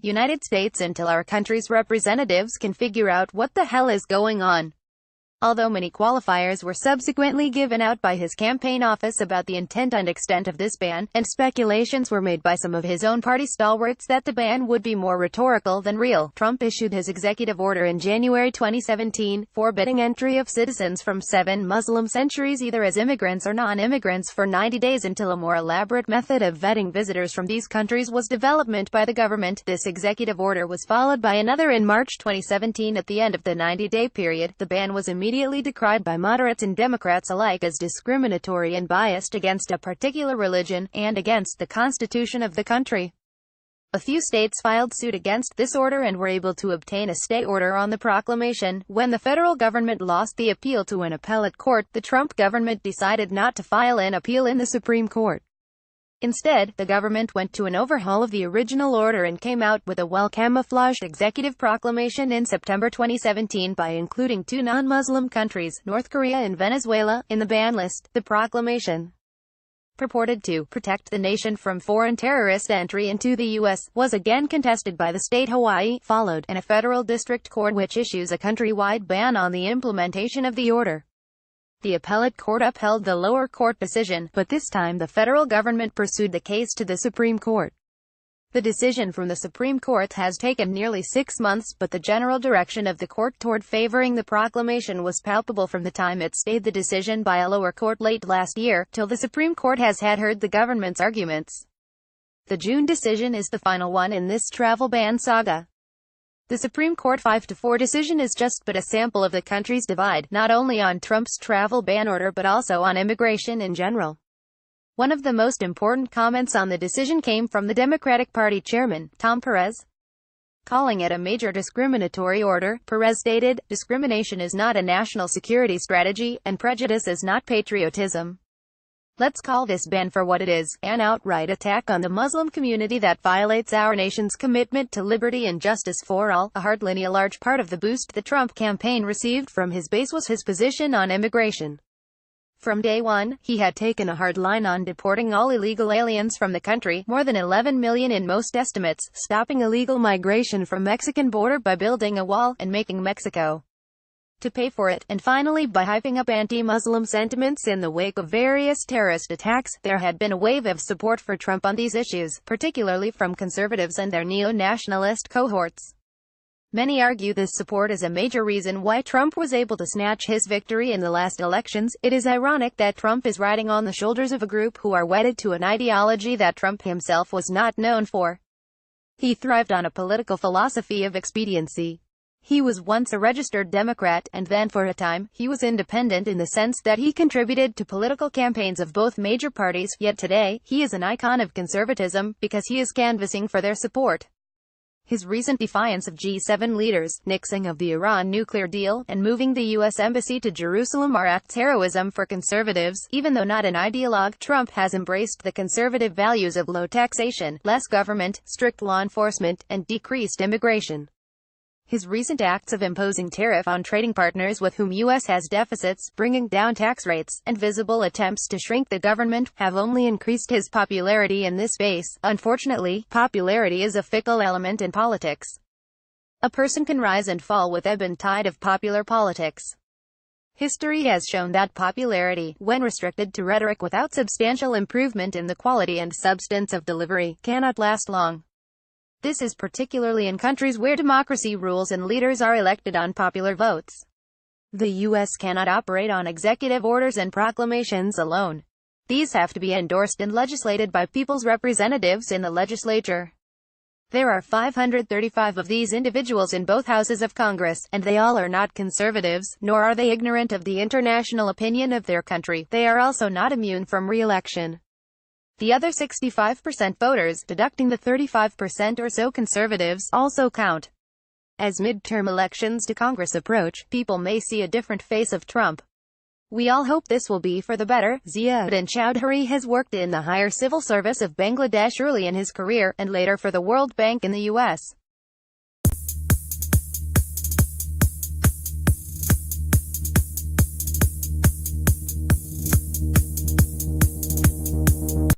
United States until our country's representatives can figure out what the hell is going on. Although many qualifiers were subsequently given out by his campaign office about the intent and extent of this ban, and speculations were made by some of his own party stalwarts that the ban would be more rhetorical than real, Trump issued his executive order in January 2017, forbidding entry of citizens from 7 Muslim centuries either as immigrants or non-immigrants for 90 days until a more elaborate method of vetting visitors from these countries was developed by the government. This executive order was followed by another in March 2017. At the end of the 90-day period, the ban was immediately decried by moderates and Democrats alike as discriminatory and biased against a particular religion, and against the Constitution of the country. A few states filed suit against this order and were able to obtain a stay order on the proclamation. When the federal government lost the appeal to an appellate court, the Trump government decided not to file an appeal in the Supreme Court. Instead, the government went to an overhaul of the original order and came out with a well-camouflaged executive proclamation in September 2017 by including 2 non-Muslim countries, North Korea and Venezuela, in the ban list. The proclamation, purported to protect the nation from foreign terrorist entry into the U.S., was again contested by the state Hawaii, followed, and a federal district court which issues a countrywide ban on the implementation of the order. The appellate court upheld the lower court decision, but this time the federal government pursued the case to the Supreme Court. The decision from the Supreme Court has taken nearly 6 months, but the general direction of the court toward favoring the proclamation was palpable from the time it stayed the decision by a lower court late last year, till the Supreme Court has had heard the government's arguments. The June decision is the final one in this travel ban saga. The Supreme Court 5-4 decision is just but a sample of the country's divide, not only on Trump's travel ban order but also on immigration in general. One of the most important comments on the decision came from the Democratic Party chairman, Tom Perez. Calling it a major discriminatory order, Perez stated, "Discrimination is not a national security strategy, and prejudice is not patriotism. Let's call this ban for what it is, an outright attack on the Muslim community that violates our nation's commitment to liberty and justice for all." Hardly a large part of the boost the Trump campaign received from his base was his position on immigration. From day one, he had taken a hard line on deporting all illegal aliens from the country, more than 11 million in most estimates, stopping illegal migration from Mexican border by building a wall, and making Mexico to pay for it, and finally by hyping up anti-Muslim sentiments in the wake of various terrorist attacks. There had been a wave of support for Trump on these issues, particularly from conservatives and their neo-nationalist cohorts. Many argue this support is a major reason why Trump was able to snatch his victory in the last elections. It is ironic that Trump is riding on the shoulders of a group who are wedded to an ideology that Trump himself was not known for. He thrived on a political philosophy of expediency. He was once a registered Democrat, and then for a time, he was independent in the sense that he contributed to political campaigns of both major parties, yet today, he is an icon of conservatism, because he is canvassing for their support. His recent defiance of G7 leaders, nixing of the Iran nuclear deal, and moving the U.S. Embassy to Jerusalem are acts of heroism for conservatives. Even though not an ideologue, Trump has embraced the conservative values of low taxation, less government, strict law enforcement, and decreased immigration. His recent acts of imposing tariff on trading partners with whom U.S. has deficits, bringing down tax rates, and visible attempts to shrink the government, have only increased his popularity in this base. Unfortunately, popularity is a fickle element in politics. A person can rise and fall with ebb and tide of popular politics. History has shown that popularity, when restricted to rhetoric without substantial improvement in the quality and substance of delivery, cannot last long. This is particularly in countries where democracy rules and leaders are elected on popular votes. The U.S. cannot operate on executive orders and proclamations alone. These have to be endorsed and legislated by people's representatives in the legislature. There are 535 of these individuals in both houses of Congress, and they all are not conservatives, nor are they ignorant of the international opinion of their country. They are also not immune from re-election. The other 65% voters, deducting the 35% or so conservatives, also count. As midterm elections to Congress approach, people may see a different face of Trump. We all hope this will be for the better. Ziauddin Chowdhury has worked in the higher civil service of Bangladesh early in his career, and later for the World Bank in the U.S.